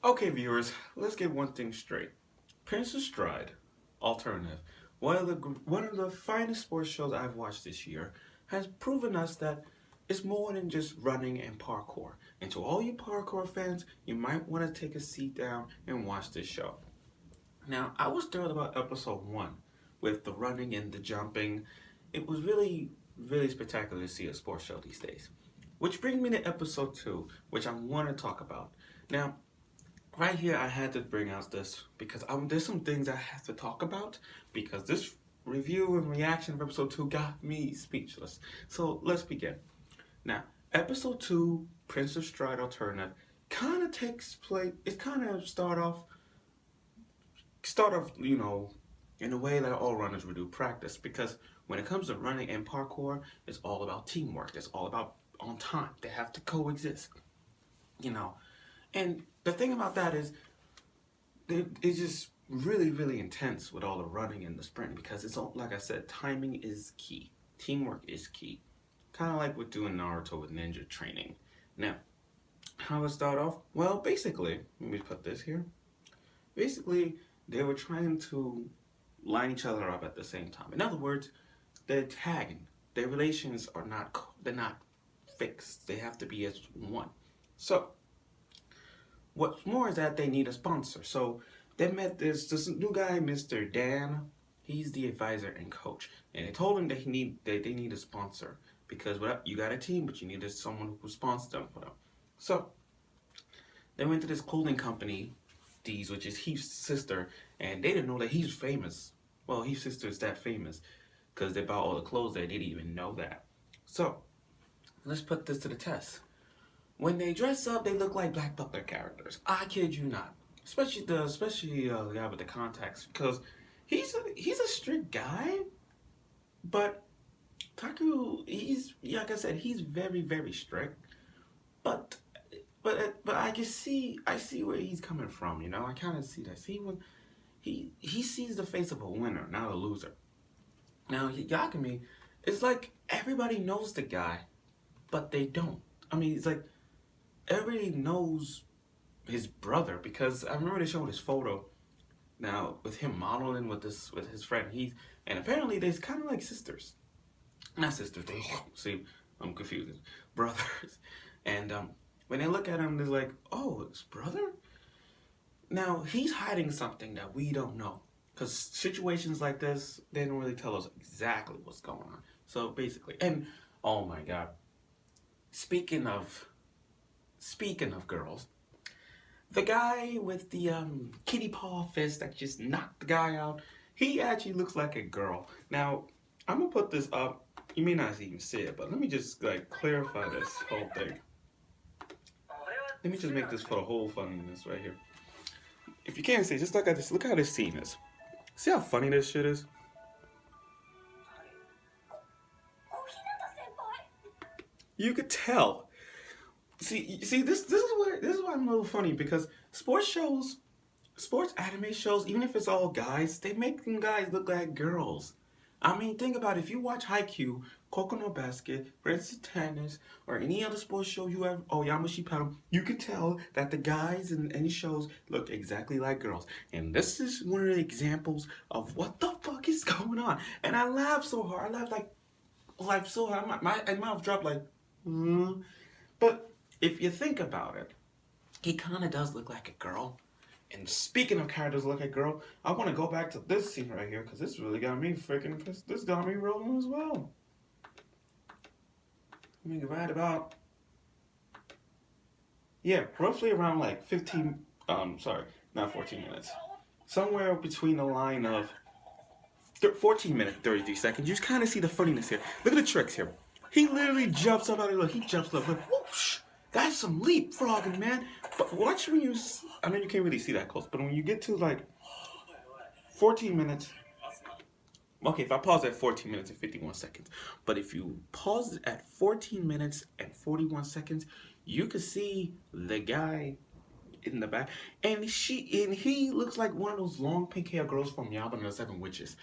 Okay, viewers, let's get one thing straight. Princess Stride, Alternative, one of the finest sports shows I've watched this year, has proven us that it's more than just running and parkour. And to all you parkour fans, you might want to take a seat down and watch this show. Now, I was thrilled about episode one with the running and the jumping. It was really spectacular to see a sports show these days. Which brings me to episode two, which I want to talk about. Now, right here, I had to bring out this because there's some things I have to talk about because this review and reaction of episode two got me speechless. So let's begin. Now, episode two, Prince of Stride Alternative, kind of takes place. It kind of start off, in a way that all runners would do practice because when it comes to running and parkour, it's all about teamwork. It's all about on time. They have to coexist, you know. And the thing about that is it's just really intense with all the running and the sprint because it's all, like I said, timing is key. Teamwork is key. Kind of like with doing Naruto with ninja training. Now, how it start off? Well, basically, let me put this here. Basically, they were trying to line each other up at the same time. In other words, they're tagging. Their relations are not they're not fixed. They have to be as one. So what's more is that they need a sponsor. So they met this new guy, Mr. Dan. He's the advisor and coach, and they told him that they need a sponsor because you got a team, but you needed someone who would sponsor them for them. So they went to this clothing company, Dee's, which is Heath's sister, and they didn't know that he's famous. Well, Heath's sister is that famous because they bought all the clothes there. They didn't even know that. So let's put this to the test. When they dress up, they look like Black Butler characters. I kid you not. Especially the guy with the contacts, because he's a strict guy, but Taku, he's like I said, he's very strict. But but I see where he's coming from. I kind of see that. See when he sees the face of a winner, not a loser. Now Yakami, it's like everybody knows the guy, but they don't. I mean, it's like everybody knows his brother because I remember they showed his photo now with him modeling with his friend. And apparently they're kind of like sisters, not sisters. They see, I'm confused, brothers. And when they look at him, they're like, oh, his brother. Now he's hiding something that we don't know because situations like this they don't really tell us exactly what's going on. So basically, and oh my god, speaking of girls, the guy with the kitty paw fist that just knocked the guy out, he actually looks like a girl. Now, I'm gonna put this up. You may not even see it, but let me just like clarify this whole thing. Let me just make this for the whole funniness right here. If you can't see, just look at this. Look how this scene is. See how funny this shit is? You could tell. This is why I'm a little funny because sports anime shows, even if it's all guys, they make them guys look like girls. I mean, think about it. If you watch Haikyuu, Kokono Basket, Prince of Tennis, or any other sports show you have, oh Yamashi Pedal, you could tell that the guys in any shows look exactly like girls. And this is one of the examples of what the fuck is going on. And I laughed so hard. I laughed so hard. My mouth dropped like, hmm. But if you think about it, he kind of does look like a girl. And speaking of characters look like a girl, I want to go back to this scene right here because this really got me freaking pissed. This got me rolling as well. I mean, right about, yeah, roughly around like 15, sorry, not 14 minutes. Somewhere between the line of 14 minutes, 33 seconds. You just kind of see the funniness here. Look at the tricks here. He literally jumps up out of the look. He jumps up like whoosh. That's some leapfrogging, man. But watch when I know you can't really see that close, but when you get to like 14 minutes. Okay, if I pause at 14 minutes and 51 seconds, but if you pause at 14 minutes and 41 seconds, you can see the guy in the back, and he looks like one of those long pink hair girls from Yaba and the Seven Witches.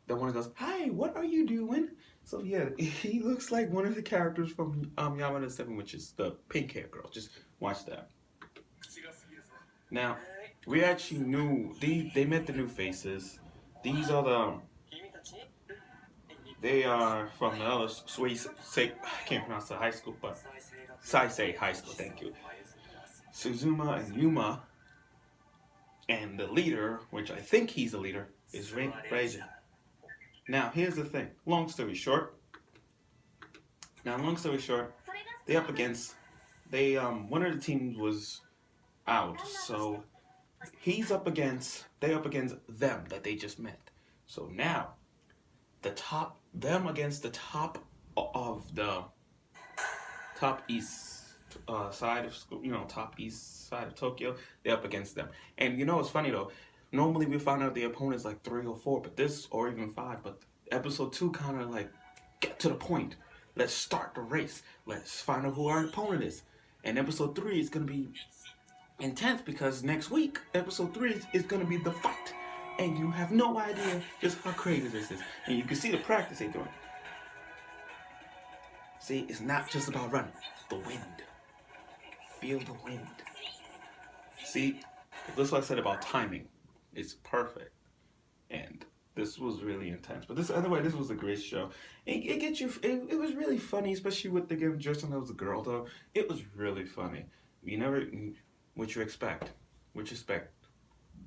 The one that goes, "Hi, what are you doing?" So yeah, he looks like one of the characters from Yamada Seven Witches, the pink hair girl. Just watch that. Now, we actually knew they met the new faces. These are they are from the other Swiss, say, I can't pronounce the high school, but Saisei High School, thank you. Suzuma and Yuma, and the leader, which I think he's the leader, is Reijin. Now, here's the thing. Long story short, they up against they one of the teams was out, so they up against them that they just met. So now them against the top of the top east side of school, top east side of Tokyo. They're up against them, and it's funny though. Normally we find out the opponent's like 3 or 4, but this or even 5. But episode 2 kind of like get to the point. Let's start the race. Let's find out who our opponent is. And episode 3 is gonna be intense because next week episode 3 is gonna be the fight, and you have no idea just how crazy this is. And you can see the practice they're doing. See, it's not just about running. The wind. Feel the wind. See, that's what I said about timing. It's perfect. And this was really intense. But this was a great show. It gets you. It was really funny, especially with the game dressing as a girl. Though it was really funny. You never what you expect. What you expect?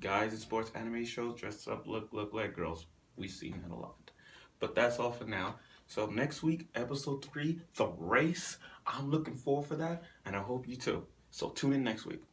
Guys in sports anime shows dressed up look like girls. We've seen that a lot. But that's all for now. So next week, episode 3, the race. I'm looking forward for that, and I hope you too. So tune in next week.